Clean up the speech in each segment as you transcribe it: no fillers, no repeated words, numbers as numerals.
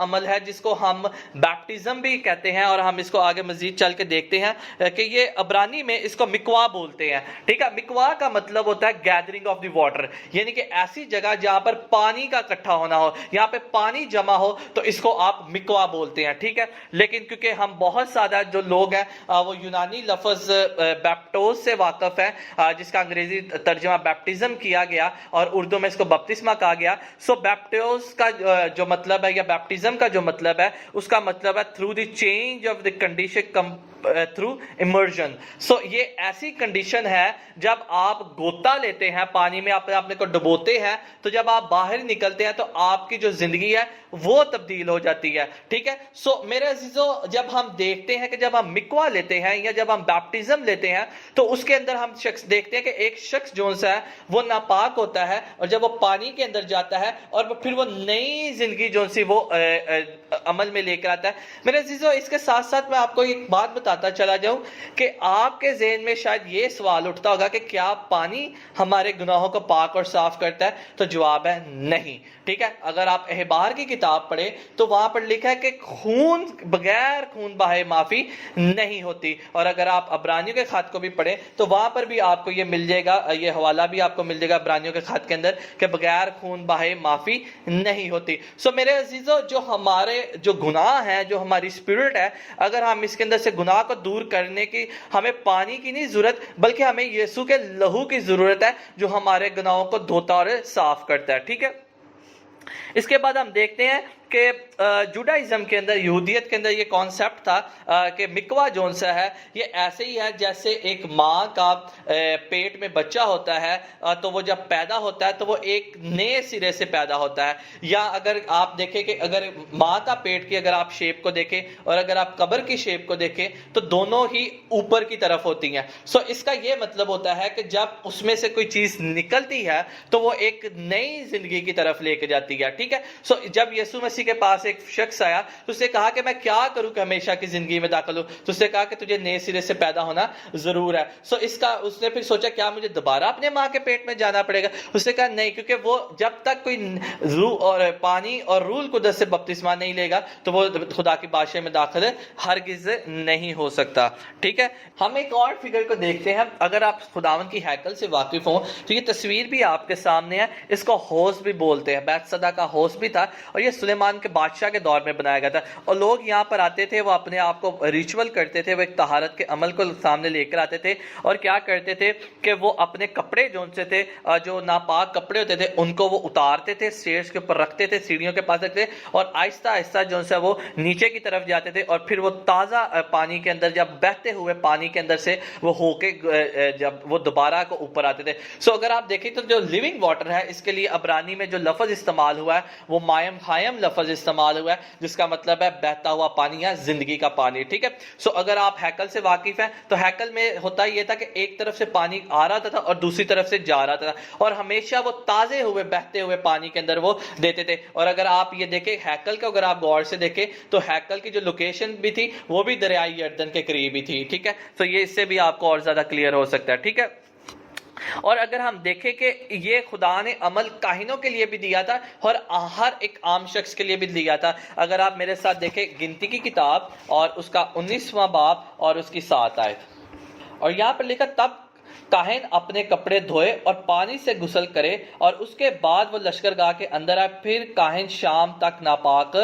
عمل ہے جس کو ہم بیپٹزم بھی کہتے ہیں، اور ہم اس کو آگے مزید چل کے دیکھتے ہیں کہ یہ عبرانی میں اس کو مکوا بولتے ہیں، ٹھیک ہے۔ مکوا کا مطلب ہوتا ہے گیدرنگ آف دی واٹر، یعنی کہ ایسی جگہ جہاں پر پانی کا اکٹھا ہونا ہو، یہاں پہ پانی جمع ہو، تو اس کو آپ مکوا بولتے ہیں، ٹھیک ہے۔ لیکن کیونکہ ہم بہت زیادہ جو لوگ ہیں وہ یونانی لفظ بیپٹوز سے واقف ہیں، جس کا انگریزی ترجمہ بیپٹزم کیا گیا اور اردو میں اس کو بپتسمہ کہا گیا۔ سو بیپٹوز کا جو مطلب ہے یا بیپٹزم کا جو مطلب ہے، اس کا مطلب ہے through the change of the condition through emergence. So یہ ایسی کنڈیشن ہے جب آپ گوتا لیتے ہیں پانی میں، آپ اپنے کو ڈبوتے ہیں، تو جب آپ باہر نکلتے ہیں تو آپ کی جو زندگی ہے وہ تبدیل ہو جاتی ہے، ٹھیک ہے۔ سو میرے عزیزو، جب ہم دیکھتے ہیں کہ جب ہم مکوا لیتے ہیں یا جب ہم بیپٹزم لیتے ہیں تو اس کے اندر ہم شخص دیکھتے ہیں کہ ایک شخص جو سا ہے وہ ناپاک ہوتا ہے، اور جب وہ پانی کے اندر جاتا ہے اور پھر وہ نئی زندگی جو سی وہ عمل میں لے کر آتا ہے۔ میرے عزیزو، اس کے ساتھ ساتھ میں آپ کو ایک بات بتاتا چلا جاؤں کہ آپ کے ذہن میں شاید یہ سوال اٹھتا ہوگا کہ کیا پانی ہمارے گناہوں کو پاک اور صاف کرتا ہے؟ تو جواب ہے نہیں، ٹھیک ہے۔ اگر آپ احبار کی کتاب پڑھیں تو وہاں پر لکھا ہے کہ خون بغیر خون بہائے معافی نہیں ہوتی، اور اگر آپ عبرانیوں کے خط کو بھی پڑھیں تو وہاں پر بھی آپ کو یہ مل جائے گا، یہ حوالہ بھی آپ کو مل جائے گا عبرانیوں کے خط کے اندر کہ بغیر خون بہائے معافی نہیں ہوتی۔ سو میرے عزیزو، جو ہمارے جو گناہ ہیں، جو ہماری اسپرٹ ہے، اگر ہم اس کے اندر سے گناہ کو دور کرنے کی ہمیں پانی کی نہیں ضرورت، بلکہ ہمیں یسوع کے لہو کی ضرورت ہے جو ہمارے گناہوں کو دھوتا اور صاف کرتا ہے، ٹھیک ہے۔ اس کے بعد ہم دیکھتے ہیں کہ جوڈائزم کے اندر، یہودیت کے اندر یہ کانسیپٹ تھا کہ مکوا جون سا ہے یہ ایسے ہی ہے جیسے ایک ماں کا پیٹ میں بچہ ہوتا ہے تو وہ جب پیدا ہوتا ہے تو وہ ایک نئے سرے سے پیدا ہوتا ہے، یا اگر آپ دیکھیں کہ اگر ماں کا پیٹ کی اگر آپ شیپ کو دیکھیں اور اگر آپ قبر کی شیپ کو دیکھیں تو دونوں ہی اوپر کی طرف ہوتی ہیں۔ سو اس کا یہ مطلب ہوتا ہے کہ جب اس میں سے کوئی چیز نکلتی ہے تو وہ ایک نئی زندگی کی طرف لے کے جاتی ہے، ٹھیک ہے۔ سو جب یسوع مسیح کے پاس ایک شخص آیا تو اس نے کہا کہ میں کیا کروں کہ ہمیشہ کی زندگی میں داخل ہوں، تو اس نے کہا کہ تجھے نئے سرے سے پیدا ہونا ضرور ہے۔ سو اس نے پھر سوچا کیا مجھے دوبارہ اپنے ماں کے پیٹ میں جانا پڑے گا؟ اس نے کہا نہیں، کیونکہ وہ جب تک کوئی روح اور پانی اور روح القدس سے بپتسمہ نہیں لے گا تو وہ خدا کی بادشاہی میں داخل ہرگز نہیں ہو سکتا، ٹھیک ہے۔ ہم ایک اور فگر کو دیکھتے ہیں، اگر آپ خداوند کی ہیکل سے واقف ہوں تو یہ تصویر بھی آپ کے سامنے ہے، اس کو حوض بھی بولتے ہیں، بیت صدا کا حوض بھی تھا، اور یہ سلیمان کے بادشاہ کے دور میں بنایا گیا تھا، اور لوگ یہاں پر آتے تھے، وہ اپنے آپ کو ریچول کرتے تھے، وہ ایک طہارت کے عمل کو سامنے لے کر آتے تھے، اور کیا کرتے تھے کہ وہ اپنے کپڑے جو ان سے تھے، جو ناپاک کپڑے ہوتے تھے ان کو وہ اتارتے تھے، اسٹیئرز کے اوپر رکھتے تھے، سیڑھیوں کے پاس رکھتے تھے، اور آہستہ آہستہ جو ہے وہ نیچے کی طرف جاتے تھے، اور پھر وہ تازہ پانی کے اندر، جب بہتے ہوئے پانی کے اندر سے وہ ہو کے جب وہ دوبارہ کو اوپر آتے تھے۔ سو اگر آپ دیکھیں تو جو لیونگ واٹر ہے، اس کے لیے عبرانی میں جو لفظ استعمال ہوا ہے وہ مائم خائم لفظ استعمال ہوا ہے، جس کا مطلب ہے بہتا ہوا پانی یا زندگی کا پانی، ٹھیک ہے۔ سو اگر آپ ہیکل سے واقف ہیں تو ہیکل میں ہوتا یہ تھا کہ ایک طرف سے پانی آ رہا تھا اور دوسری طرف سے جا رہا تھا، اور ہمیشہ وہ تازے ہوئے بہتے ہوئے پانی کے اندر وہ دیتے تھے۔ اور اگر آپ یہ دیکھیں ہیکل کو اگر آپ غور سے دیکھیں تو ہیکل کی جو لوکیشن بھی تھی وہ بھی دریائے یردن کے قریب ہی تھی، ٹھیک ہے۔ تو یہ اس سے بھی آپ کو اور زیادہ کلیئر ہو سکتا ہے، ٹھیک ہے۔ اور اگر ہم دیکھیں کہ یہ خدا نے عمل کاہنوں کے لیے بھی دیا تھا اور ہر ایک عام شخص کے لیے بھی دیا تھا۔ اگر آپ میرے ساتھ دیکھیں گنتی کی کتاب اور اس کا 19واں باب اور اس کی 7 آیت، اور یہاں پر لکھا تب کاہن اپنے کپڑے دھوئے اور پانی سے غسل کرے اور اس کے بعد وہ لشکرگاہ کے اندر آئے، پھر کاہن شام تک ناپاک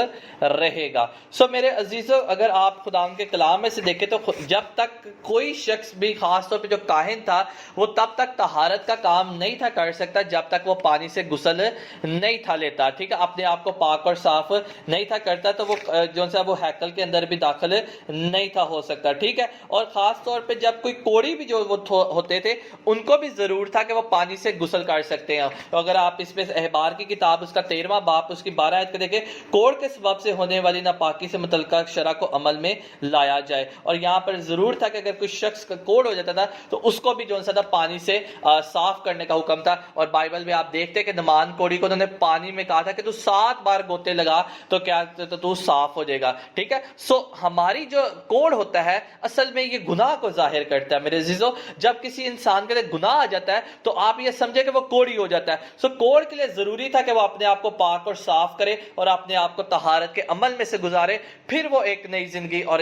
رہے گا۔ سو میرے عزیزو، اگر آپ خدا کے کلام میں سے دیکھیں تو جب تک کوئی شخص بھی، خاص طور پہ جو کاہن تھا، وہ تب تک طہارت کا کام نہیں تھا کر سکتا جب تک وہ پانی سے غسل نہیں تھا لیتا، ٹھیک ہے، اپنے آپ کو پاک اور صاف نہیں تھا کرتا، تو وہ جو ہے وہ ہیکل کے اندر بھی داخل نہیں تھا ہو سکتا، ٹھیک ہے۔ اور خاص طور پہ جب کوئی کوڑی بھی جو وہ ہوتے تھے ان کو بھی ضرور تھا کہ وہ پانی سے غسل کر سکتے ہیں۔ تو اگر آپ اس میں احبار کی کتاب اس کا 13واں باب اس کی 12 آیت کو دیکھیں، کوڑ کے سبب سے ہونے والی ناپاکی سے متعلقہ شرع کو عمل میں لایا جائے، اور یہاں پر ضرور تھا کہ اگر کوئی شخص کا کوڑ ہو جاتا تھا تو اس کو بھی جو ہے پانی سے صاف کرنے کا حکم تھا۔ اور بائبل میں آپ دیکھتے کہ نمان کوڑی کو انہوں نے پانی میں کہا تھا کہ تو 7 بار گوتے لگا تو کیا تو صاف ہو جائے گا، ٹھیک ہے۔ سو ہماری جو کوڑ ہوتا ہے اصل میں یہ گناہ کو ظاہر کرتا ہے میرے عزیزو۔ جب کسی انسان انسان کے گناہ آ جاتا ہے تو آپ یہ سمجھے کہ وہ کوڑی ہو جاتا ہے. سو کوڑ کے لیے ضروری تھا کہ وہ اپنے آپ کو پاک اور صاف کرے اور اپنے آپ کو طہارت کے عمل میں سے گزارے, پھر وہ ایک نئی زندگی اور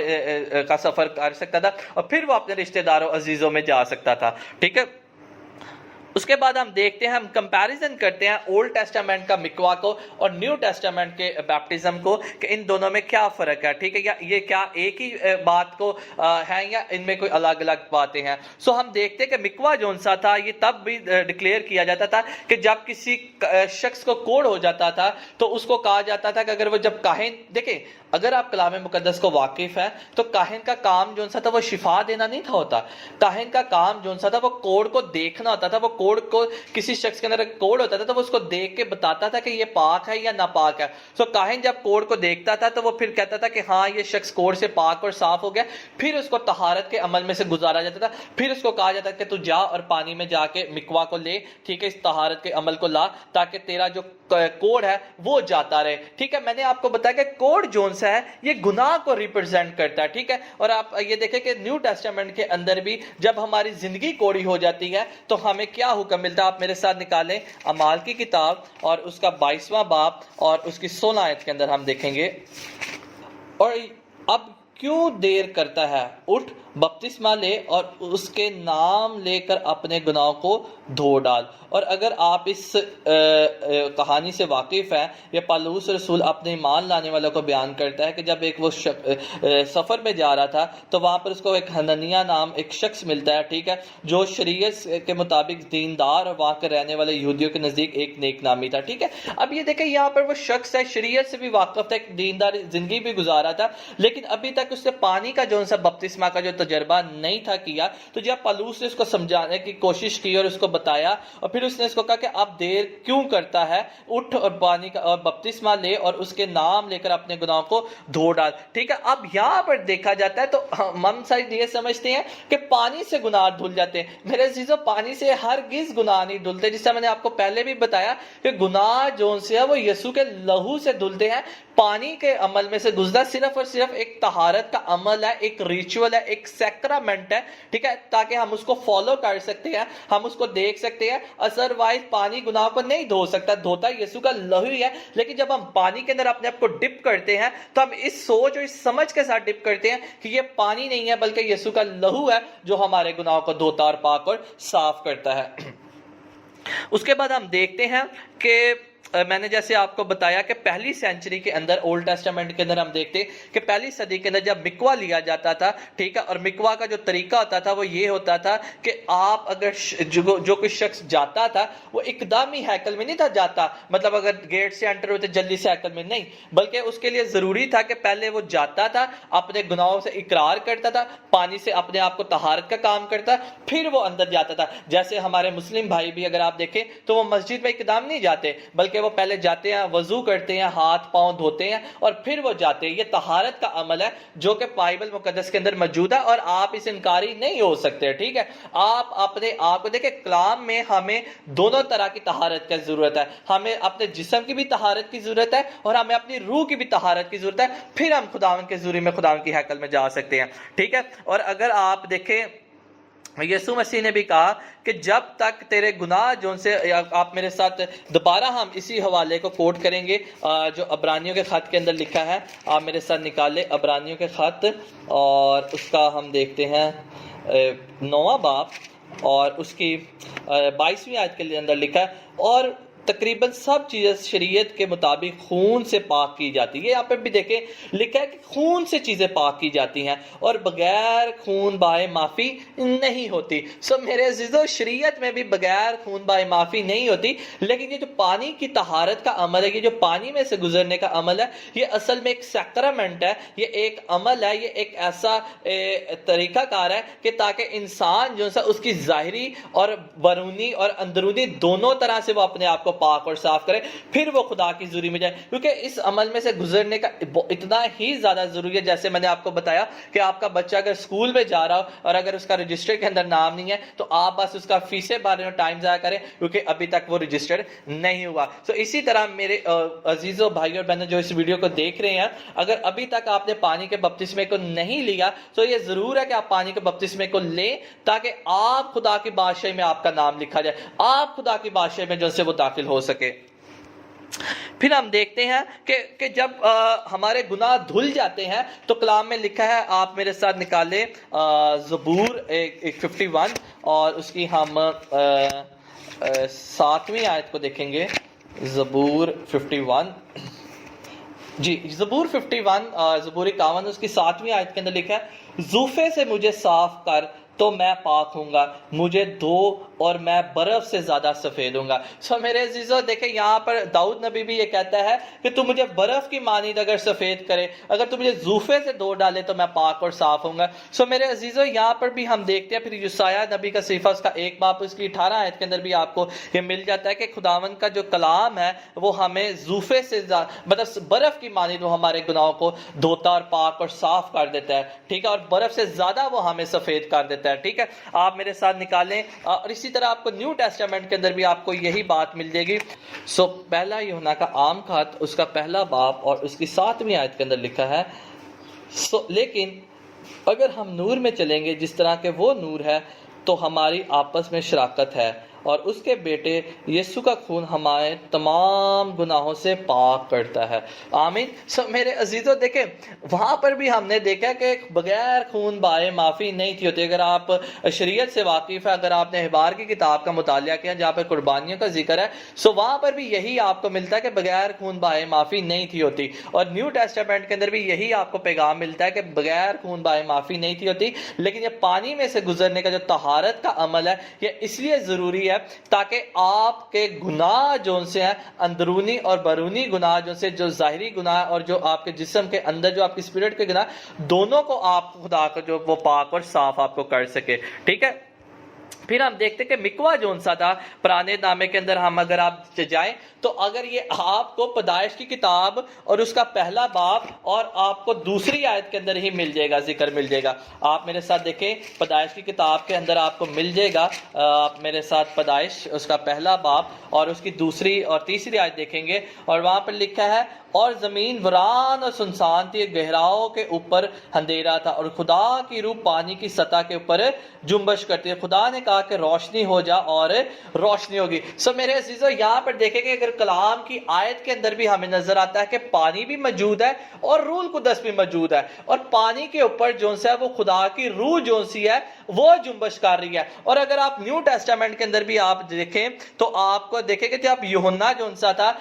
کا سفر کر سکتا تھا, اور پھر وہ اپنے رشتہ داروں عزیزوں میں جا سکتا تھا. ٹھیک ہے, اس کے بعد ہم دیکھتے ہیں, ہم کمپیریزن کرتے ہیں اولڈ ٹیسٹامنٹ کا مکوا کو اور نیو ٹیسٹامنٹ کے بیپٹزم کو, کہ ان دونوں میں کیا فرق ہے. ٹھیک ہے, یا یہ کیا ایک ہی بات کو ہے یا ان میں کوئی الگ الگ باتیں ہیں. سو ہم دیکھتے ہیں کہ مکوا جون سا تھا یہ تب بھی ڈکلیئر کیا جاتا تھا کہ جب کسی شخص کو کوڑ ہو جاتا تھا تو اس کو کہا جاتا تھا کہ اگر وہ جب کاہن, دیکھیں اگر آپ کلام مقدس کو واقف ہیں تو کاہن کا کام جون سا تھا وہ شفا دینا نہیں تھا ہوتا. کاہن کا کام جون سا تھا وہ کوڑ کو دیکھنا ہوتا تھا. وہ کوڑ کو, کسی شخص کے اندر کوڑ ہوتا تھا تو وہ اس کو دیکھ کے بتاتا تھا کہ یہ پاک ہے یا ناپاک ہے. سو کاہن جب کوڑ کو دیکھتا تھا تو وہ پھر کہتا تھا کہ ہاں یہ شخص کوڑ سے پاک اور صاف ہو گیا. پھر اس کو طہارت کے عمل میں سے گزارا جاتا تھا. پھر اس کو کہا جاتا کہ تو جا اور پانی میں جا کے مکوا کو لے, ٹھیک ہے, اس طہارت کے عمل کو لا تاکہ تیرا جو کوڑ ہے وہ جاتا رہے. ٹھیک ہے, میں نے آپ کو بتایا کہ کوڑ جون سا ہے یہ گناہ کو ریپرزینٹ کرتا ہے. ٹھیک ہے, اور آپ یہ دیکھیں کہ نیو ٹیسٹامنٹ کے اندر بھی جب ہماری زندگی کوڑی ہو جاتی ہے تو ہمیں کیا حکم ملتا ہے. آپ میرے ساتھ نکالیں اعمال کی کتاب اور اس کا 22واں باب اور اس کی 16 آیت کے اندر ہم دیکھیں گے, اور اب کیوں دیر کرتا ہے, اٹھ بپتسمہ لے اور اس کے نام لے کر اپنے گناہوں کو دھو ڈال. اور اگر آپ اس کہانی سے واقف ہیں, یہ پالوس رسول اپنے ایمان لانے والوں کو بیان کرتا ہے کہ جب ایک وہ سفر میں جا رہا تھا تو وہاں پر اس کو ایک حنانیہ نام ایک شخص ملتا ہے. ٹھیک ہے, جو شریعت کے مطابق دیندار اور وہاں کے رہنے والے یہودیوں کے نزدیک ایک نیک نامی تھا. ٹھیک ہے, اب یہ دیکھیں یہاں پر وہ شخص ہے, شریعت سے بھی واقف تھا, ایک دیندار زندگی بھی گزارا تھا, لیکن ابھی تک اس نے پانی کا جو سا بپتسمہ کا جو تجربہ نہیں تھا کیا. تو جب پالوس نے اس کو سمجھانے کی کوشش کی اور اس کو بتایا, اور پھر اس نے اس کو کہا کہ اب دیر کیوں کرتا ہے, اٹھ اور پانی کا اور بپتسمہ لے اور اس کے نام لے کر اپنے گناہوں کو دھو ڈال. ٹھیک ہے, اب یہاں پر دیکھا جاتا ہے تو ہم سائڈ یہ سمجھتے ہیں کہ پانی سے گناہ دھل جاتے ہیں. میرے عزیزو, پانی سے ہرگز گناہ نہیں دھلتے, جس سے میں نے آپ کو پہلے بھی بتایا کہ گناہ جو سے ہے وہ یسوع کے لہو سے دھلتے ہیں. پانی کے عمل میں سے گزرا صرف اور صرف ایک طہارت کا عمل ہے, ایک ریچول ہے, ایک سیکرامنٹ ہے. ٹھیک ہے, تاکہ ہم اس کو فالو کر سکتے ہیں, ہم اس کو دیکھ سکتے ہیں. ادروائز پانی گناہ کو نہیں دھو سکتا, دھوتا یسوع کا لہو ہی ہے. لیکن جب ہم پانی کے اندر اپنے آپ کو ڈپ کرتے ہیں تو ہم اس سوچ اور اس سمجھ کے ساتھ ڈپ کرتے ہیں کہ یہ پانی نہیں ہے بلکہ یسوع کا لہو ہے جو ہمارے گناہوں کو دھوتا اور پاک اور صاف کرتا ہے. اس کے بعد ہم دیکھتے ہیں کہ میں نے جیسے آپ کو بتایا کہ پہلی سینچری کے اندر, اولڈ ٹیسٹامنٹ کے اندر ہم دیکھتے ہیں کہ پہلی صدی کے اندر جب مکوا لیا جاتا تھا, ٹھیک ہے, اور مکوا کا جو طریقہ ہوتا تھا وہ یہ ہوتا تھا کہ آپ اگر جو کوئی شخص جاتا تھا وہ اقدامی ہیکل میں نہیں تھا جاتا, مطلب اگر گیٹ سے انٹر ہوتے جلدی سے ہیکل میں نہیں, بلکہ اس کے لیے ضروری تھا کہ پہلے وہ جاتا تھا, اپنے گناہوں سے اقرار کرتا تھا, پانی سے اپنے آپ کو طہارت کا کام کرتا, پھر وہ اندر جاتا تھا. جیسے ہمارے مسلم بھائی بھی اگر آپ دیکھیں تو وہ مسجد میں اقدام نہیں جاتے, بلکہ وہ پہلے جاتے ہیں, وضو کرتے ہیں, ہاتھ پاؤں دھوتے ہیں اور پھر وہ جاتے ہیں. یہ طہارت کا عمل ہے جو کہ بائبل مقدس کے اندر موجود ہے اور آپ اس انکاری نہیں ہو سکتے. ٹھیک ہے, آپ اپنے آپ کو دیکھیں, کلام میں ہمیں دونوں طرح کی طہارت کی ضرورت ہے. ہمیں اپنے جسم کی بھی طہارت کی ضرورت ہے اور ہمیں اپنی روح کی بھی طہارت کی ضرورت ہے, پھر ہم خداوند کے حضوری میں خداوند کی ہیکل میں جا سکتے ہیں. ٹھیک ہے, اور اگر آپ دیکھیں یسوع مسیح نے بھی کہا کہ جب تک تیرے گناہ جو سے, آپ میرے ساتھ دوبارہ ہم اسی حوالے کو کوٹ کریں گے جو عبرانیوں کے خط کے اندر لکھا ہے. آپ میرے ساتھ نکالے عبرانیوں کے خط اور اس کا ہم دیکھتے ہیں 9واں باب اور اس کی 22ویں آیت کے اندر لکھا ہے, اور تقریباً سب چیزیں شریعت کے مطابق خون سے پاک کی جاتی ہے. یہاں پہ بھی دیکھیں لکھا ہے کہ خون سے چیزیں پاک کی جاتی ہیں اور بغیر خون بائے معافی نہیں ہوتی. سو میرے عزیزو, شریعت میں بھی بغیر خون بائے معافی نہیں ہوتی, لیکن یہ جو پانی کی طہارت کا عمل ہے, یہ جو پانی میں سے گزرنے کا عمل ہے, یہ اصل میں ایک سیکرامنٹ ہے, یہ ایک عمل ہے, یہ ایک ایسا طریقہ کار ہے کہ تاکہ انسان جو سا اس کی ظاہری اور بیرونی اور اندرونی دونوں طرح سے وہ اپنے آپ کو کو پاک اور صاف کرے، پھر وہ خدا کی حضوری میں جائے، کیونکہ اس عمل میں سے گزرنے کا اتنا ہی زیادہ ضروری ہے. جیسے میں نے آپ کو بتایا کہ آپ کا بچہ اگر اسکول میں جا رہا ہو اور اگر اس کا رجسٹر کے اندر نام نہیں ہے تو آپ بس اس کا فیسیں بارے میں ٹائم ضائع کریں، کیونکہ ابھی تک وہ رجسٹر نہیں ہوا. تو اسی طرح میرے عزیزوں بھائی اور بہنوں جو اس ویڈیو کو دیکھ رہے ہیں، اگر ابھی تک آپ نے پانی کے بپتسمے کو نہیں لیا تو یہ ضرور ہے کہ آپ پانی کے بپتسمے کو لیں، تاکہ آپ خدا کی بادشاہی میں آپ کا نام لکھا جائے، آپ خدا کی بادشاہی میں جو سے وہ داخل ہو سکے. پھر ہم دیکھتے ہیں کہ جب ہمارے گناہ دھل جاتے ہیں تو کلام میں لکھا ہے، آپ میرے ساتھ نکالیں زبور 51 اور اس کی ہم 7ویں آیت کو دیکھیں گے. زبور 51 جی، زبور 51 زبور 51 اس کی 7ویں آیت کے اندر لکھا ہے، زوفے سے مجھے صاف کر تو میں پاک ہوں گا، مجھے دھو اور میں برف سے زیادہ سفید ہوں گا. سو میرے عزیزو دیکھیں یہاں پر داؤد نبی بھی یہ کہتا ہے کہ تو مجھے برف کی مانند اگر سفید کرے، اگر تو مجھے زوفے سے دھو ڈالے تو میں پاک اور صاف ہوں گا. سو میرے عزیزو یہاں پر بھی ہم دیکھتے ہیں، پھر یسایہ نبی کا صحیفہ اس کا 1 باب اس کی 18 آیت کے اندر بھی آپ کو یہ مل جاتا ہے کہ خداوند کا جو کلام ہے وہ ہمیں زوفے سے مطلب برف کی مانند وہ ہمارے گناہوں کو دھوتا اور پاک اور صاف کر دیتا ہے، ٹھیک ہے، اور برف سے زیادہ وہ ہمیں سفید کر دیتا ہے. ٹھیک ہے، آپ میرے ساتھ نکالیں اور اسی طرح آپ کو نیو ٹیسٹامنٹ کے اندر بھی آپ کو یہی بات مل جائے گی. سو پہلا یوحنا کا عام خط اس کا 1 باب اور اس کی 7ویں آیت کے اندر لکھا ہے، لیکن اگر ہم نور میں چلیں گے جس طرح کہ وہ نور ہے تو ہماری آپس میں شراکت ہے اور اس کے بیٹے یسوع کا خون ہمارے تمام گناہوں سے پاک کرتا ہے. آمین. سو میرے عزیزو دیکھیں وہاں پر بھی ہم نے دیکھا کہ بغیر خون بائے معافی نہیں تھی ہوتی. اگر آپ شریعت سے واقف ہے، اگر آپ نے احبار کی کتاب کا مطالعہ کیا جہاں پر قربانیوں کا ذکر ہے، سو وہاں پر بھی یہی آپ کو ملتا ہے کہ بغیر خون بائے معافی نہیں تھی ہوتی. اور نیو ٹیسٹامنٹ کے اندر بھی یہی آپ کو پیغام ملتا ہے کہ بغیر خون بائے معافی نہیں تھی ہوتی. لیکن یہ پانی میں سے گزرنے کا جو طہارت کا عمل ہے یہ اس لیے ضروری ہے تاکہ آپ کے گناہ جو ان سے ہیں، اندرونی اور بیرونی گناہ جو سے، جو ظاہری گناہ اور جو آپ کے جسم کے اندر جو آپ کی اسپرٹ کے گناہ، دونوں کو آپ خدا کو جو وہ پاک اور صاف آپ کو کر سکے. ٹھیک ہے، پھر ہم دیکھتے کہ مکوا جون سا تھا پرانے نامے کے اندر، ہم اگر آپ جائیں تو اگر یہ آپ کو پیدائش کی کتاب اور اس کا 1 باب اور آپ کو 2 آیت کے اندر ہی مل جائے گا، ذکر مل جائے گا. آپ میرے ساتھ دیکھیں پیدائش کی کتاب کے اندر آپ کو مل جائے گا، آپ میرے ساتھ پیدائش اس کا 1 باب اور اس کی 2 اور 3 آیت دیکھیں گے، اور وہاں پر لکھا ہے، اور زمین ویران اور سنسان تھی، گہراؤں کے اوپر اندھیرا تھا اور خدا کی روح پانی کی سطح کے اوپر جنبش کرتی ہے. خدا نے کہا کہ روشنی ہو جا اور روشنی ہوگی. سو میرے عزیزو یہاں پر دیکھیں کہ اگر کلام کی آیت کے اندر بھی ہمیں نظر آتا ہے کہ پانی بھی موجود ہے اور روح القدس بھی موجود ہے، اور پانی کے اوپر جو ہے وہ خدا کی روح جو سی ہے وہ جنبش کر رہی ہے. اور اگر آپ نیو ٹیسٹامنٹ کے اندر بھی آپ دیکھیں تو آپ کو دیکھیں کہ جب یوحنا جو سا تھا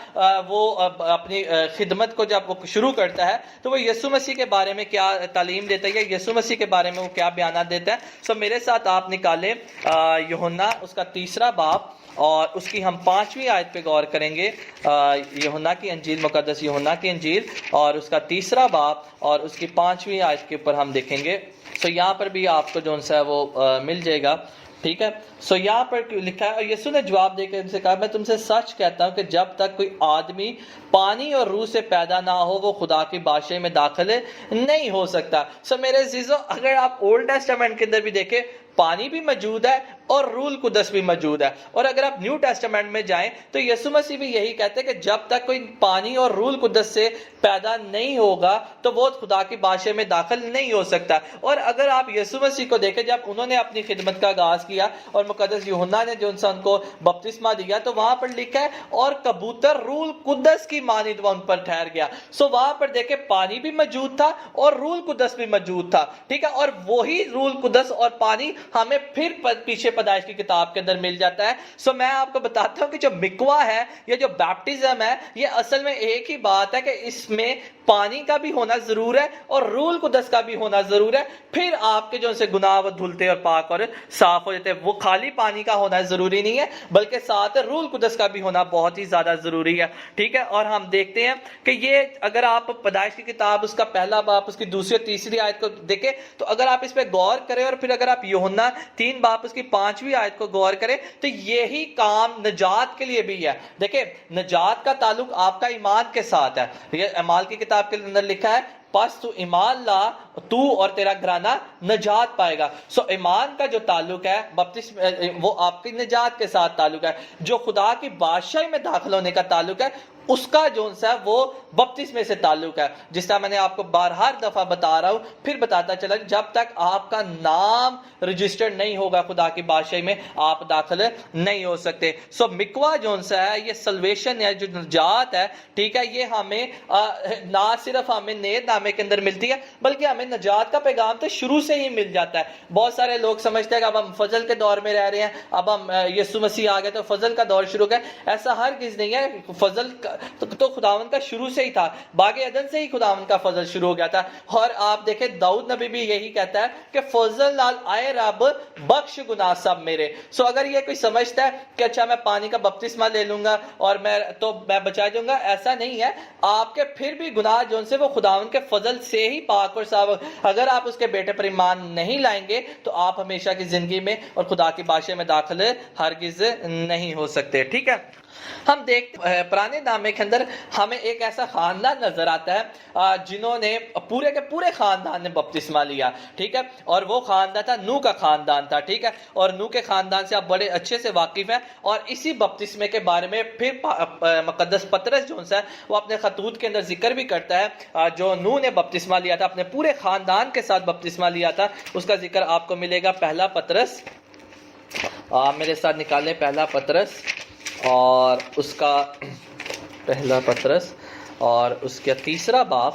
وہ اپنی خدمت کو جب وہ شروع کرتا ہے تو وہ یسوع مسیح کے بارے میں کیا تعلیم دیتا ہے، یا یسوع مسیح کے بارے میں وہ کیا بیانات دیتا ہے. سو میرے ساتھ آپ نکالیں یوحنا اس کا 3 باب اور اس کی ہم 5ویں آیت پہ غور کریں گے. یوحنا کی انجیل، مقدس یوحنا کی انجیل اور اس کا 3 باب اور اس کی 5ویں آیت کے اوپر ہم دیکھیں گے. سو یہاں پر بھی آپ کو جو ہے وہ مل جائے گا. ٹھیک ہے، سو یہاں پر لکھا ہے، اور یسوع نے جواب دے کے ان سے کہا، میں تم سے سچ کہتا ہوں کہ جب تک کوئی آدمی پانی اور روح سے پیدا نہ ہو وہ خدا کی بادشاہی میں داخل نہیں ہو سکتا. سو میرے عزیزو اگر آپ اولڈ ٹیسٹامنٹ کے اندر بھی دیکھیں پانی بھی موجود ہے اور روح القدس بھی موجود ہے، اور اگر آپ نیو ٹیسٹامنٹ میں جائیں تو یسوع مسیح بھی یہی کہتے ہیں کہ جب تک کوئی پانی اور روح القدس سے پیدا نہیں ہوگا تو وہ خدا کی بادشاہی میں داخل نہیں ہو سکتا. اور اگر آپ یسوع مسیح کو دیکھیں جب انہوں نے اپنی خدمت کا آغاز کیا اور مقدس یوحنا نے جو انسان کو بپتسمہ دیا تو وہاں پر لکھا ہے، اور کبوتر روح القدس کی مانند وہ ان پر ٹھہر گیا. سو وہاں پر دیکھیں پانی بھی موجود تھا اور روح القدس بھی موجود تھا. ٹھیک ہے، اور وہی روح القدس اور پانی ہمیں پھر پیچھے پیدائش کی کتاب کے اندر مل جاتا ہے. سو میں آپ کو بتاتا ہوں کہ جو مکوا ہے یا جو بیپٹزم ہے یہ اصل میں ایک ہی بات ہے کہ اس میں پانی کا بھی ہونا ضرور ہے اور روح القدس کا بھی ہونا ضرور ہے، پھر آپ کے جو سے گناہ وہ دھلتے اور پاک اور صاف ہو جاتے ہیں. وہ خالی پانی کا ہونا ضروری نہیں ہے بلکہ ساتھ روح القدس کا بھی ہونا بہت ہی زیادہ ضروری ہے. ٹھیک ہے، اور ہم دیکھتے ہیں کہ یہ اگر آپ پیدائش کی کتاب اس کا 1 باب اس کی 2 اور 3 آیت کو دیکھیں تو اگر آپ اس پہ غور کریں اور پھر اگر آپ یوحنا یوحنا 3 باب اس کی 5ویں آیت کو غور کریں تو یہی کام نجات کے لیے بھی ہے. دیکھیں نجات کا تعلق آپ کا ایمان کے ساتھ ہے. یہ اعمال کی کتاب کے اندر لکھا ہے پس تو ایمان لا تو اور تیرا گھرانہ نجات پائے گا. سو ایمان کا جو تعلق ہے بپتسمہ وہ آپ کی نجات کے ساتھ تعلق ہے. جو خدا کی بادشاہی میں داخل ہونے کا تعلق ہے اس کا جو ہے وہ بپتسمے سے تعلق ہے. جس طرح میں نے آپ کو ہر دفعہ بتا رہا ہوں پھر بتاتا چلا جب تک آپ کا نام رجسٹرڈ نہیں ہوگا خدا کی بادشاہی میں آپ داخل نہیں ہو سکتے. سو مکوا جو ہے یہ سلویشن ہے جو نجات ہے ٹھیک ہے یہ ہمیں نہ صرف ہمیں نئے نامے کے اندر ملتی ہے بلکہ ہمیں نجات کا پیغام تو شروع سے ہی مل جاتا ہے. بہت سارے لوگ سمجھتے ہیں کہ اب ہم فضل کے دور میں رہ رہے ہیں اب ہم یسوع مسیح آ گئے تو فضل کا دور شروع ہو گیا. ایسا ہرگز نہیں ہے. فضل تو خداوند کا شروع سے ہی تھا. باغ عدن سے ہی خداوند کا فضل شروع ہو گیا تھا. اور آپ دیکھیں داؤد نبی بھی یہی کہتا ہے کہ فضل نال آئے رب بخش گناہ سب میرے. سو اگر یہ کوئی سمجھتا ہے کہ اچھا میں پانی کا بپتسمہ لے لوں گا اور میں بچا جاؤں گا ایسا نہیں ہے. آپ کے پھر بھی گناہ جو سے وہ خداوند کے فضل سے ہی پاک اور صاف. اگر آپ اس کے بیٹے پر ایمان نہیں لائیں گے تو آپ ہمیشہ کی زندگی میں اور خدا کی بادشاہی میں داخل ہرگز نہیں ہو سکتے. ٹھیک ہے ہم دیکھتے پرانے نامے کے اندر ہمیں ایک ایسا خاندان نظر آتا ہے جنہوں نے پورے کے پورے خاندان نے بپتسمہ لیا. ٹھیک ہے اور وہ خاندان تھا نوح کا خاندان تھا. ٹھیک ہے اور نوح کے خاندان سے آپ بڑے اچھے سے واقف ہیں. اور اسی بپتسمے کے بارے میں پھر مقدس پطرس جو ہے وہ اپنے خطوط کے اندر ذکر بھی کرتا ہے. جو نوح نے بپتسمہ لیا تھا اپنے پورے خاندان کے ساتھ بپتسمہ لیا تھا اس کا ذکر آپ کو ملے گا پہلا پطرس. میرے ساتھ نکالیں پہلا پطرس اور اس کا پہلا پطرس اور اس کا 3 باب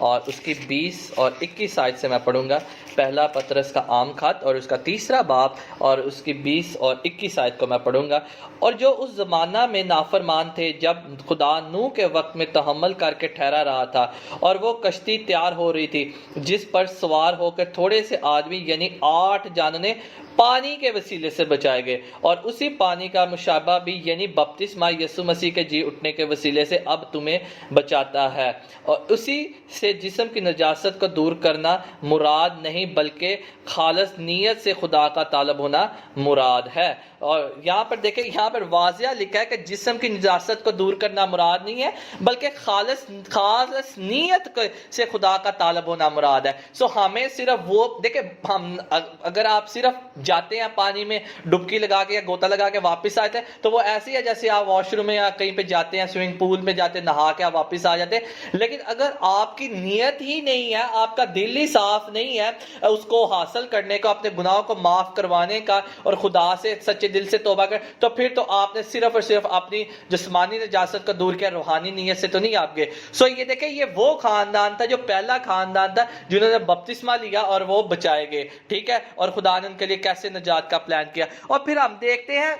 اور اس کی 20 اور 21 آیت سے میں پڑھوں گا. پہلا پطرس کا عام خط اور اس کا 3 باب اور اس کی 20 اور 21 آیت کو میں پڑھوں گا. اور جو اس زمانہ میں نافرمان تھے جب خدا نوح کے وقت میں تحمل کر کے ٹھہرا رہا تھا اور وہ کشتی تیار ہو رہی تھی جس پر سوار ہو کر تھوڑے سے آدمی یعنی 8 جانوں نے پانی کے وسیلے سے بچائے گئے. اور اسی پانی کا مشابہ بھی یعنی بپتسمہ یسوع مسیح کے جی اٹھنے کے وسیلے سے اب تمہیں بچاتا ہے. اور اسی سے جسم کی نجاست کو دور کرنا مراد نہیں بلکہ خالص نیت سے خدا کا طالب ہونا مراد ہے. اور یہاں پر دیکھیں یہاں پر واضح لکھا ہے کہ جسم کی نجاست کو دور کرنا مراد نہیں ہے بلکہ خالص نیت سے خدا کا طالب ہونا مراد ہے. سو ہمیں صرف وہ دیکھیں ہم اگر آپ صرف جاتے ہیں پانی میں ڈبکی لگا کے یا گوتا لگا کے واپس آتے ہیں تو وہ ایسی ہے جیسے آپ واش روم میں یا کہیں پہ جاتے ہیں سوئمنگ پول میں جاتے ہیں نہا کے آپ واپس آ جاتے ہیں. لیکن اگر آپ کی نیت ہی نہیں ہے آپ کا دل ہی صاف نہیں ہے اس کو حاصل کرنے کا اپنے گناہوں کو معاف کروانے کا اور خدا سے سچے دل سے توبہ کر تو پھر تو آپ نے صرف اور صرف اپنی جسمانی نجاست کو دور کیا روحانی نیت سے تو نہیں آپ گئے. سو یہ دیکھیں یہ وہ خاندان تھا جو پہلا خاندان تھا جنہوں نے بپتسمہ لیا اور وہ بچائے گئے. ٹھیک ہے اور خدا نے ان کے لیے کیسے نجات کا پلان کیا. اور پھر ہم دیکھتے ہیں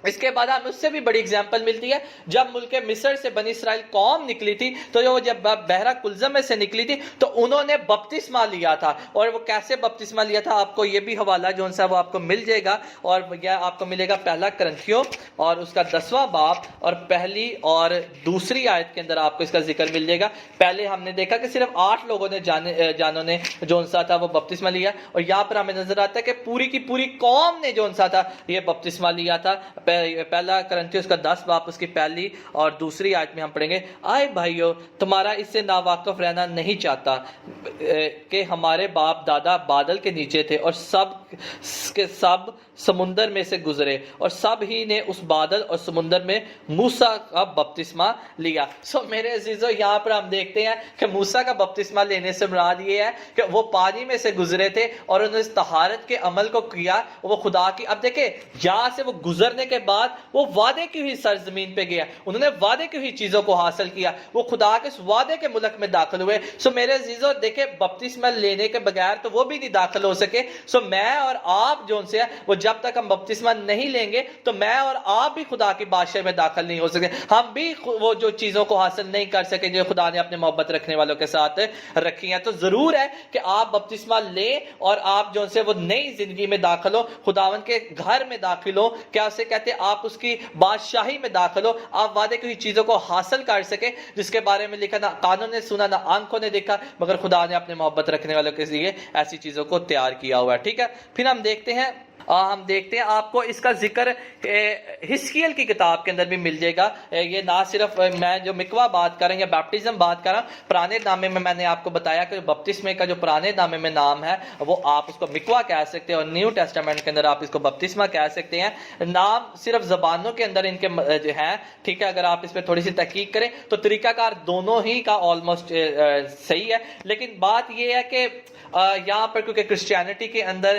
اس کے بعد ہمیں اس سے بھی بڑی اگزامپل ملتی ہے جب ملک مصر سے بنی اسرائیل قوم نکلی تھی تو وہ جب بحیرہ کلزم میں سے نکلی تھی تو انہوں نے بپتسمہ لیا تھا. اور وہ کیسے بپتسمہ لیا تھا آپ کو یہ بھی حوالہ جو ہے وہ آپ کو مل جائے گا اور یہ آپ کو ملے گا پہلا کرنتھیوں اور اس کا 10واں باب اور پہلی اور دوسری آیت کے اندر آپ کو اس کا ذکر مل جائے گا. پہلے ہم نے دیکھا کہ صرف 8 لوگوں نے جانوں نے جو انسا تھا وہ بپتسمہ لیا اور یہاں پر ہمیں نظر آتا ہے کہ پوری کی پوری قوم نے جو انسا تھا یہ بپتسمہ لیا تھا. پہلا کرنتھیوس کا 10 باب اس کی پہلی اور دوسری آیت میں ہم پڑھیں گے آئے بھائیو تمہارا اس سے ناواقف رہنا نہیں چاہتا کہ ہمارے باپ دادا بادل کے نیچے تھے اور سب سمندر میں سے گزرے اور سب ہی نے اس بادل اور سمندر میں موسیٰ کا بپتسمہ لیا. سو میرے عزیزو یہاں پر ہم دیکھتے ہیں کہ موسیٰ کا بپتسمہ لینے سے مراد یہ ہے کہ وہ پانی میں سے گزرے تھے اور انہوں نے اس طہارت کے عمل کو کیا وہ خدا کی. اب دیکھیں یہاں سے وہ گزرنے کے بعد وہ وعدے کی ہوئی سرزمین پہ گیا انہوں نے وعدے کی ہوئی چیزوں کو حاصل کیا وہ خدا کے اس وعدے کے ملک میں داخل ہوئے. سو میرے عزیزو دیکھیں بپتسمہ لینے کے بغیر تو وہ بھی نہیں داخل ہو سکے. سو میں اور آپ جو ان سے وہ جب تک ہم بپتسمہ نہیں لیں گے تو میں اور آپ بھی خدا کی بادشاہی میں داخل نہیں ہو سکے. ہم بھی وہ جو چیزوں کو حاصل نہیں کر سکے جو خدا نے اپنے محبت رکھنے والوں کے ساتھ رکھی ہیں. تو ضرور ہے کہ آپ بپتسمہ لیں اور آپ جو ان سے وہ نئی زندگی میں داخل ہو خداوند کے گھر میں داخل ہو. کیا اسے کہتے ہیں آپ اس کی بادشاہی میں داخل ہو آپ وعدے کی چیزوں کو حاصل کر سکے جس کے بارے میں لکھا نہ کانوں نے سنا نہ آنکھوں نے دیکھا مگر خدا نے اپنے محبت رکھنے والوں کے لیے ایسی چیزوں کو تیار کیا ہوا ہے. ٹھیک ہے پھر ہم دیکھتے ہیں آپ کو اس کا ذکر حزقیل کی کتاب کے اندر بھی مل جائے گا. یہ نہ صرف میں جو مکوا بات کر رہا ہوں یا بیپٹزم بات کر رہا ہوں، پرانے نامے میں نے آپ کو بتایا کہ بپتسمے کا جو پرانے نامے میں نام ہے وہ آپ اس کو مکوا کہہ سکتے ہیں، اور نیو ٹیسٹامنٹ کے اندر آپ اس کو بپتسمہ کہہ سکتے ہیں. نام صرف زبانوں کے اندر ان کے ہیں، ٹھیک ہے. اگر آپ اس پہ تھوڑی سی تحقیق کریں تو طریقہ کار دونوں ہی کا آلموسٹ صحیح ہے، لیکن بات یہ ہے کہ یہاں پر کیونکہ کرسچینٹی کے اندر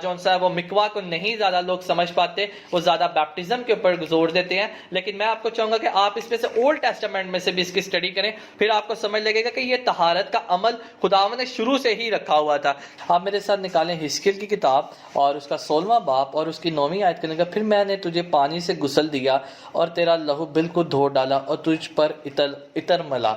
جو سا وہ مکوا کو نہیں زیادہ لوگ سمجھ پاتے، وہ زیادہ بیپٹزم کے اوپر زور دیتے ہیں. لیکن میں آپ کو چاہوں گا کہ آپ اس میں سے اولڈ ٹیسٹامنٹ میں سے بھی اس کی اسٹڈی کریں، پھر آپ کو سمجھ لگے گا کہ یہ طہارت کا عمل خداوند نے شروع سے ہی رکھا ہوا تھا. آپ میرے ساتھ نکالیں حزقیل کی کتاب اور اس کا 16واں باب اور اس کی 9ویں آیت کرنے کا. پھر میں نے تجھے پانی سے غسل دیا اور تیرا لہو بالکل دھو ڈالا اور تجھ پر عطر ملا.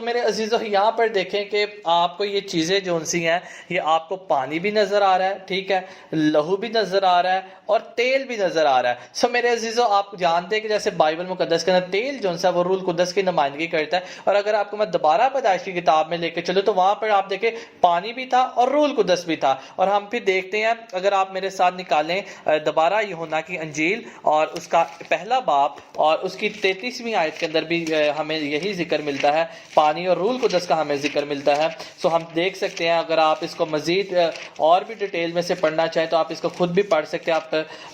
میرے عزیزو، یہاں پر دیکھیں کہ آپ کو یہ چیزیں جو سی ہیں، یہ آپ کو پانی بھی نظر آ رہا ہے، ٹھیک ہے، لہو بھی نظر آ رہا ہے اور تیل بھی نظر آ رہا ہے. میرے عزیزو، آپ جانتے ہیں کہ جیسے بائبل مقدس کے اندر تیل جو ہے وہ روح القدس کی نمائندگی کرتا ہے. اور اگر آپ کو میں دوبارہ پیدائش کی کتاب میں لے کے چلوں تو وہاں پر آپ دیکھیں پانی بھی تھا اور روح القدس بھی تھا. اور ہم پھر دیکھتے ہیں، اگر آپ میرے ساتھ نکالیں دوبارہ یوحنا کی انجیل اور اس کا پہلا باب اور اس کی 33ویں آیت کے اندر بھی ہمیں یہی ذکر ملتا ہے، پانی اور روح القدس کا ہمیں ذکر ملتا ہے. ہم دیکھ سکتے ہیں، اگر آپ اس کو مزید اور بھی ڈیٹیل میں سے پڑھنا چاہیں تو آپ اس کو خود بھی پڑھ سکتے ہیں.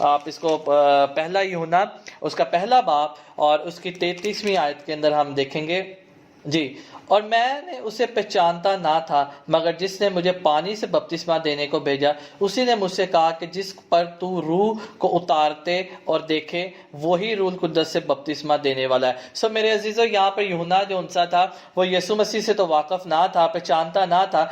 آپ اس کو پہلا یوحنا اس کا پہلا باب اور اس کی 33ویں آیت کے اندر ہم دیکھیں گے. جی، اور میں نے اسے پہچانتا نہ تھا، مگر جس نے مجھے پانی سے بپتسمہ دینے کو بھیجا اسی نے مجھ سے کہا کہ جس پر تو روح کو اتارتے اور دیکھے وہی روح القدس سے بپتسمہ دینے والا ہے. میرے عزیزو، یہاں پر یوحنا جو انسا تھا وہ یسوع مسیح سے تو واقف نہ تھا، پہچانتا نہ تھا،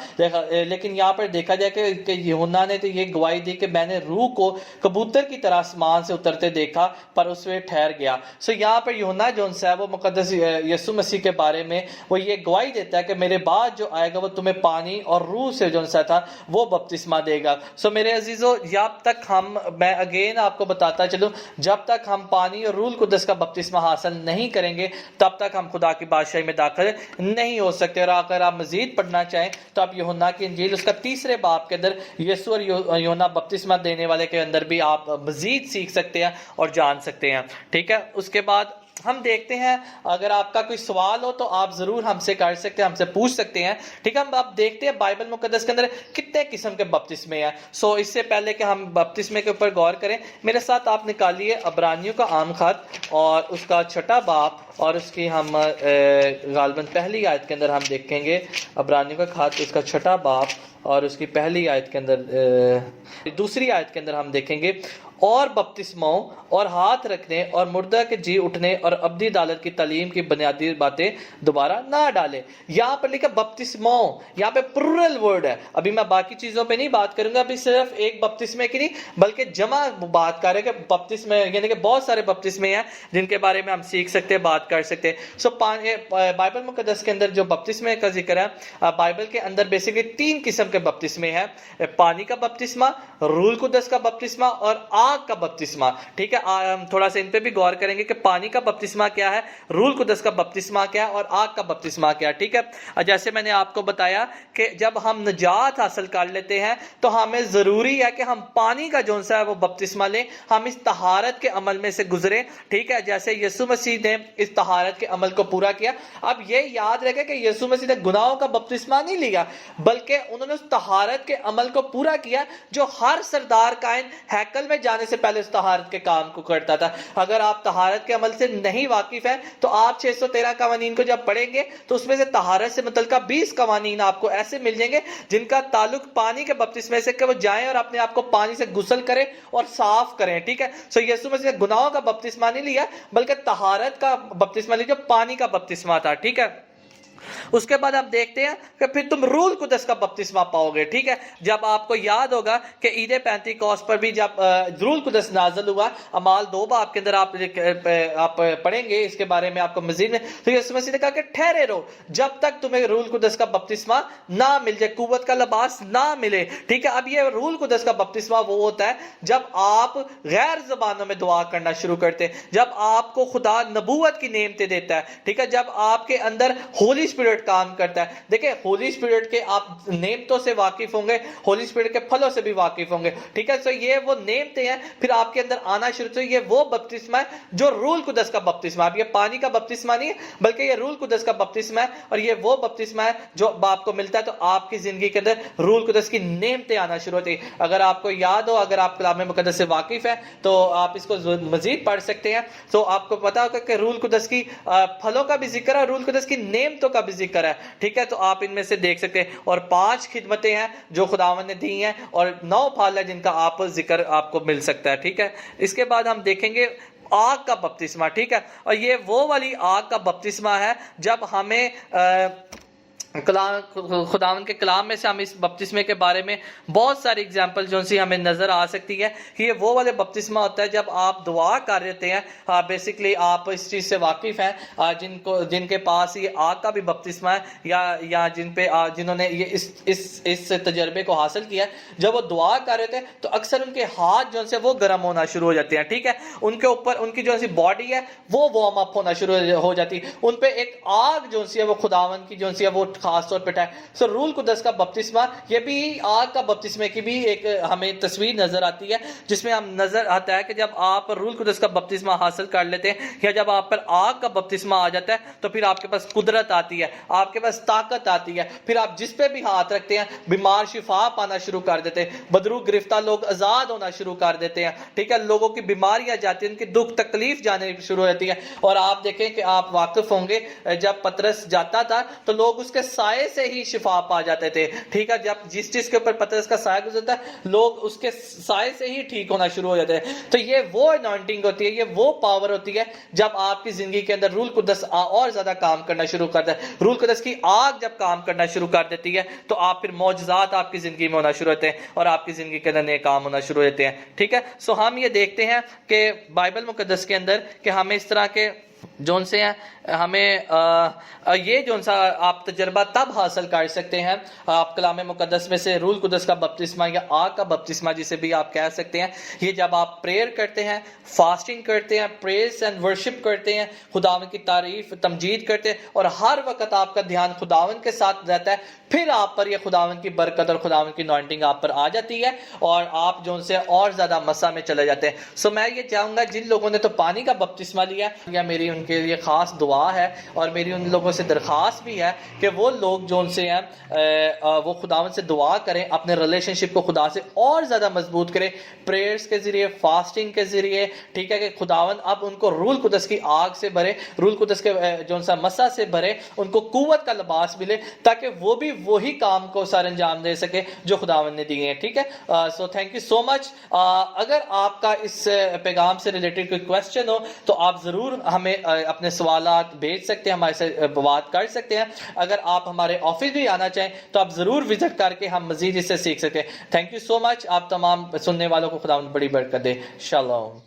لیکن یہاں پر دیکھا جائے کہ یوحنا نے تو یہ گواہی دی کہ میں نے روح کو کبوتر کی طرح آسمان سے اترتے دیکھا پر اس میں ٹھہر گیا. یہاں پر یوحنا جو انسا ہے وہ مقدس یسوع مسیح کے بارے میں وہ یہ گواہی دیتا ہے کہ میرے بعد جو آئے گا وہ تمہیں پانی اور روح سے جو سا تھا وہ بپتسمہ دے گا. میرے عزیزو، جب تک میں اگین آپ کو بتاتا چلوں، جب تک ہم پانی اور روح القدس کا بپتسمہ حاصل نہیں کریں گے تب تک ہم خدا کی بادشاہی میں داخل نہیں ہو سکتے. اور اگر آپ مزید پڑھنا چاہیں تو آپ یوحنا کی انجیل اس کا 3 باب کے اندر یسوع اور یوحنا بپتسمہ دینے والے کے اندر بھی آپ مزید سیکھ سکتے ہیں اور جان سکتے ہیں، ٹھیک ہے. اس کے بعد ہم دیکھتے ہیں، اگر آپ کا کوئی سوال ہو تو آپ ضرور ہم سے کر سکتے ہیں، ہم سے پوچھ سکتے ہیں، ٹھیک ہے. ہم آپ دیکھتے ہیں بائبل مقدس کے اندر کتنے قسم کے بپتسمے ہیں. اس سے پہلے کہ ہم بپتسمے کے اوپر غور کریں، میرے ساتھ آپ نکالیے عبرانیوں کا عام خط اور اس کا 6 باب اور اس کی ہم غالباً پہلی آیت کے اندر ہم دیکھیں گے. عبرانیوں کا خط اس کا 6 باب اور اس کی پہلی آیت کے اندر دوسری آیت کے اندر ہم دیکھیں گے، اور بپتسموں اور ہاتھ رکھنے اور مردہ کے جی اٹھنے اور ابدی عدالت کی تعلیم کی بنیادی باتیں دوبارہ نہ ڈالے. یہاں پر لکھا بپتسموں، یہاں پہ پلورل ورڈ ہے. ابھی میں باقی چیزوں پہ نہیں بات کروں گا، ابھی صرف ایک بپتسمے کی نہیں بلکہ جمع بات کر رہے ہیں کہ بپتسمے یعنی کہ بہت سارے بپتسمے ہیں جن کے بارے میں ہم سیکھ سکتے ہیں، بات کر سکتے ہیں. بائبل مقدس کے اندر جو بپتسمے کا ذکر ہے، بائبل کے اندر بیسیکلی 3 قسم کے بپتسمے ہیں: پانی کا بپتسمہ، روح القدس کا بپتسمہ اور آگ کا بپتسمہ. ٹھیک ہے، ہم تھوڑا سا ان پہ بھی غور کریں گے کہ پانی کا بپتسمہ کیا ہے، روح القدس کا بپتسمہ کیا ہے اور آگ کا بپتسمہ کیا ہے. ٹھیک ہے، جیسے میں نے آپ کو بتایا کہ جب ہم نجات حاصل کر لیتے ہیں تو ہمیں ضروری ہے کہ ہم پانی کا جو ہے وہ بپتسمہ لیں، ہم اس طہارت کے عمل میں سے گزریں. ٹھیک ہے، جیسے یسوع مسیح نے اس طہارت کے عمل کو پورا کیا. اب یہ یاد رکھیں کہ یسوع مسیح نے گناہوں کا بپتسمہ نہیں لیا بلکہ انہوں نے اس طہارت کے عمل کو پورا کیا جو ہر سردار کائن ہیکل میں جانے سے پہلے اس طہارت کے کام کو کرتا تھا. اگر آپ طہارت کے عمل سے نہیں واقف ہیں تو آپ 613 قوانین کو جب پڑھیں گے تو اس میں سے طہارت سے متعلقہ 20 قوانین آپ کو ایسے مل جائیں گے جن کا تعلق پانی کے بپتسمے سے کہ وہ جائیں اور اپنے آپ کو پانی سے غسل کریں اور صاف کریں. ٹھیک ہے، سو یسوع مسیح نے گناہوں کا بپتسمہ نہیں لیا بلکہ طہارت کا بپتسمہ لیا جو پانی کا بپتسمہ تھا. ٹھیک ہے، اس کے بعد ہم دیکھتے ہیں کہ پھر تم روح القدس کا بپتسمہ پاؤ گے. ٹھیک ہے، جب آپ کو یاد ہوگا کہ عید پینتیکوست پر بھی جب روح القدس نازل ہوا، اعمال 2 باب کے اندر آپ پڑھیں گے اس کے بارے میں آپ کو مزید میں، تو یسوع مسیح نے کہا کہ ٹھہرے رہو جب تک تمہیں روح القدس کا بپتسمہ نہ مل جائے، قوت کا لباس نہ ملے. ٹھیک ہے، اب یہ روح القدس کا بپتسمہ وہ ہوتا ہے جب آپ غیر زبانوں میں دعا کرنا شروع کرتے ہیں، جب آپ کو خدا نبوت کی نعمتیں دیتا ہے. ٹھیک ہے، جب آپ کے اندر ہولی اسپرٹ اسپرٹ کام کرتا ہے. دیکھیں ہولی اسپرٹ کے آپ نعمتوں سے واقف ہوں گے, ہولی اسپرٹ کے پھلوں سے بھی واقف ہوں گے, ٹھیک ہے. سو یہ وہ نعمتیں ہیں, پھر آپ کے اندر آنا شروع سے. یہ وہ بپتسمہ ہے جو روح القدس کا بپتسمہ ہے. اب یہ پانی کا بپتسمہ نہیں ہے بلکہ یہ روح القدس کا بپتسمہ ہے, اور یہ وہ بپتسمہ ہے جو آپ کو ملتا ہے تو آپ کی زندگی کے اندر روح القدس کی نعمتیں آنا شروع ہوتی ہیں. اگر آپ کو یاد ہو, اگر آپ کلام مقدس سے واقف ہیں تو آپ اس کو مزید پڑھ سکتے ہیں. تو آپ کو پتا ہوگا کہ روح القدس کی پھلوں کا بھی ذکر ہے, روح القدس کی نعمتوں کا بھی ذکر ہے, ٹھیک ہے. تو آپ ان میں سے دیکھ سکتے ہیں, اور 5 خدمتیں ہیں جو خداوند نے دی ہیں, اور 9 پھل ہے جن کا آپ ذکر آپ کو مل سکتا ہے, ٹھیک ہے. اس کے بعد ہم دیکھیں گے آگ کا بپتسمہ, ٹھیک ہے. اور یہ وہ والی آگ کا بپتسمہ ہے جب ہمیں خداوند کے کلام میں سے ہم اس بپتسمے کے بارے میں بہت ساری اگزامپل جو سی ہمیں نظر آ سکتی ہے کہ یہ وہ والے بپتسمہ ہوتا ہے جب آپ دعا کر رہتے ہیں. بیسیکلی آپ اس چیز سے واقف ہیں, جن کے پاس یہ آگ کا بھی بپتسمہ ہے, یا جنہوں نے یہ اس تجربے کو حاصل کیا ہے, جب وہ دعا کر رہے تھے تو اکثر ان کے ہاتھ جو سے وہ گرم ہونا شروع ہو جاتے ہیں, ٹھیک ہے. ان کے اوپر ان کی جو سی باڈی ہے وہ وارم اپ ہونا شروع ہو جاتی ہے, ان پہ ایک آگ جو سی ہے وہ خداوند کی جو سی ہے وہ خاص طور پہ ہے. سو روح القدس کا بپتسمہ یہ بھی آگ کا بپتسمے کی بھی ایک ہمیں تصویر نظر آتی ہے, جس میں ہم نظر آتا ہے کہ جب آپ روح القدس کا بپتسمہ حاصل کر لیتے ہیں, یا جب آپ پر آگ کا بپتسمہ آ جاتا ہے تو پھر آپ کے پاس قدرت آتی ہے, آپ کے پاس طاقت آتی ہے. پھر آپ جس پہ بھی ہاتھ رکھتے ہیں بیمار شفا پانا شروع کر دیتے ہیں, بدروح گرفتہ لوگ آزاد ہونا شروع کر دیتے ہیں, ٹھیک ہے. لوگوں کی بیماریاں جاتی ہیں, ان کی دکھ تکلیف جانے شروع ہو جاتی ہے. اور آپ دیکھیں کہ آپ واقف ہوں گے جب پترس جاتا تھا تو لوگ اس کے سائے سے ہی شفا پا جاتے تھے, ٹھیک ہے. جب جس چیز کے اوپر پترس کا سایہ گزرتا ہے لوگ اس کے سائے سے ہی ٹھیک ہونا شروع ہو جاتے ہیں. تو یہ وہ انوائنٹنگ ہوتی ہے, یہ وہ پاور ہوتی ہے جب آپ کی زندگی کے اندر روح القدس اور زیادہ کام کرنا شروع کرتا ہے. روح القدس کی آگ جب کام کرنا شروع کر دیتی ہے تو آپ پھر معجزات آپ کی زندگی میں ہونا شروع ہوتے ہیں, اور آپ کی زندگی کے اندر نئے کام ہونا شروع ہوتے ہیں, ٹھیک ہے. سو ہم یہ دیکھتے ہیں کہ بائبل مقدس کے اندر کہ ہمیں اس طرح کے جون سے ہیں, ہمیں یہ جون سا آپ تجربہ تب حاصل کر سکتے ہیں آپ کلام مقدس میں سے روح القدس کا بپتسمہ یا آگ کا بپتسمہ جسے بھی آپ کہہ سکتے ہیں, یہ جب آپ پریئر کرتے ہیں, فاسٹنگ کرتے ہیں, پریز اینڈ ورشپ کرتے ہیں, خداوند کی تعریف تمجید کرتے ہیں, اور ہر وقت آپ کا دھیان خداوند کے ساتھ رہتا ہے, پھر آپ پر یہ خداوند کی برکت اور خداوند کی انوائنٹنگ آپ پر آ جاتی ہے, اور آپ جو ان سے اور زیادہ مسا میں چلے جاتے ہیں. سو میں یہ چاہوں گا جن لوگوں نے تو پانی کا بپتسمہ لیا, یا میری ان کے لیے خاص دعا ہے اور میری ان لوگوں سے درخواست بھی ہے کہ وہ لوگ جو ان سے ہیں وہ خداوند سے دعا کریں, اپنے ریلیشن شپ کو خدا سے اور زیادہ مضبوط کریں, پریئرز کے ذریعے, فاسٹنگ کے ذریعے, ٹھیک ہے. کہ خداوند اب ان کو روح القدس کی آگ سے بھرے, روح القدس کے جو سا مسا سے بھرے, ان کو قوت کا لباس ملے تاکہ وہ بھی وہی کام کو سر انجام دے سکے جو خداوند نے دیے ہیں, ٹھیک ہے. سو تھینک یو سو مچ. اگر آپ کا اس پیغام سے ریلیٹڈ کوئی کویسچن ہو تو آپ ضرور ہمیں اپنے سوالات بھیج سکتے ہیں, ہمارے سے بات کر سکتے ہیں. اگر آپ ہمارے آفس بھی آنا چاہیں تو آپ ضرور وزٹ کر کے ہم مزید اس سے سیکھ سکتے ہیں. تھینک یو سو مچ. آپ تمام سننے والوں کو خداوند بڑی برکت دے. شالوم.